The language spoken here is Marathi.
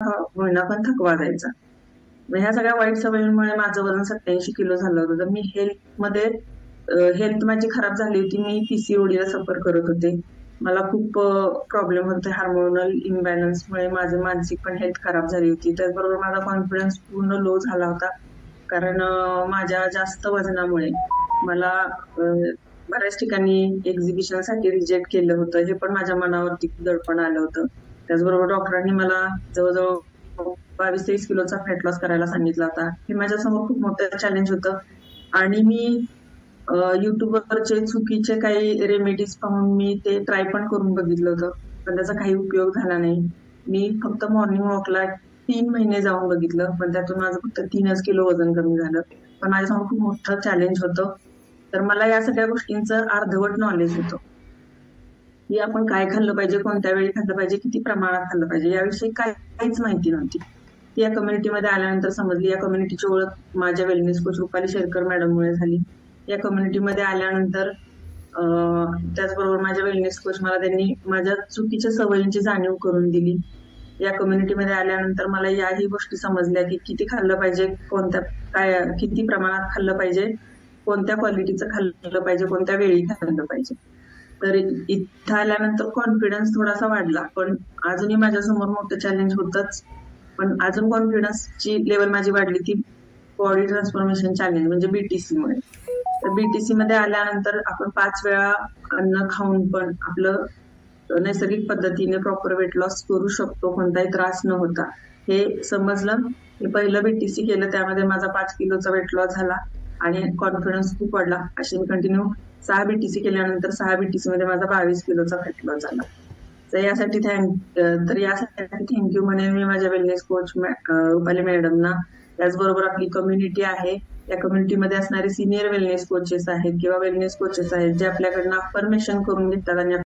होईना पण थकवा जायचा. मग ह्या सगळ्या वाईट सवयींमुळे माझं वजन 87 किलो झालं होतं. तर मी हेल्थ माझी खराब झाली होती. मी पीसीओडीला सफर करत होते. मला खूप प्रॉब्लेम होते. हार्मोनल इम्बॅलन्समुळे माझं मानसिक पण हेल्थ खराब झाली होती. त्याचबरोबर माझा कॉन्फिडन्स पूर्ण लो झाला होता. कारण माझ्या जास्त वजनामुळे मला बऱ्याच ठिकाणी एक्झिबिशनसाठी रिजेक्ट केलं होतं. हे पण माझ्या मनावरती दडपण आलं होतं. त्याचबरोबर डॉक्टरांनी मला जवळजवळ 22-23 किलोचा फॅट लॉस करायला सांगितला होता. हे माझ्यासमोर खूप मोठं चॅलेंज होतं. आणि मी युट्यूबवरचे चुकीचे काही रेमेडीज पाहून मी ते ट्राय पण करून बघितलं होतं. पण त्याचा काही उपयोग झाला नाही. मी फक्त मॉर्निंग वॉकला 3 महिने जाऊन बघितलं. पण त्यातून माझं फक्त 3च किलो वजन कमी झालं. पण माझ्यासमोर खूप मोठं चॅलेंज होतं. तर मला या सगळ्या गोष्टींचं अर्धवट नॉलेज होतं. की आपण काय खाल्लं पाहिजे, कोणत्या वेळी खाल्लं पाहिजे, किती प्रमाणात खाल्लं पाहिजे याविषयी काहीच माहिती नव्हती. ती या कम्युनिटीमध्ये आल्यानंतर समजली. या कम्युनिटीची ओळख माझ्या वेलनेस कोच रुपाली शेरकर मॅडममुळे झाली. या कम्युनिटीमध्ये आल्यानंतर त्याचबरोबर माझ्या वेलनेस कोच मला त्यांनी माझ्या चुकीच्या सवयींची जाणीव करून दिली. या कम्युनिटीमध्ये आल्यानंतर मला याही गोष्टी समजल्या की किती खाल्लं पाहिजे, किती प्रमाणात खाल्लं पाहिजे, कोणत्या क्वालिटीचं खाल्लं पाहिजे, कोणत्या वेळी खाल्लं पाहिजे. तर इथं आल्यानंतर कॉन्फिडन्स थोडासा वाढला. पण अजूनही माझ्यासमोर मोठं चॅलेंज होतच. पण अजून कॉन्फिडन्सची लेवल माझी वाढली ती बॉडी ट्रान्सफॉर्मेशन चॅलेंज म्हणजे बीटीसी मुळे. तर बीटीसी मध्ये आल्यानंतर आपण 5 वेळा अन्न खाऊन पण आपलं नैसर्गिक पद्धतीने प्रॉपर वेट लॉस करू शकतो, कोणताही त्रास न होता, हे समजलं. मी पहिलं बीटीसी केलं, त्यामध्ये माझा 5 किलोचा वेट लॉस झाला आणि कॉन्फिडन्स खूप वाढला. अशी मी कंटिन्यू 6 बीटीसी केल्यानंतर 6 बीटीसी मध्ये माझा 22 किलोचा फॅट लॉस झाला. तर यासाठी थँक्यू म्हणेन मी माझ्या वेलनेस कोच रुपाली मॅडमना. त्याचबरोबर आपली कम्युनिटी आहे, या कम्युनिटीमध्ये असणारे सिनियर वेलनेस कोचेस आहेत किंवा वेलनेस कोचेस आहेत जे आपल्याकडनं अफर्मेशन करून घेतात आणि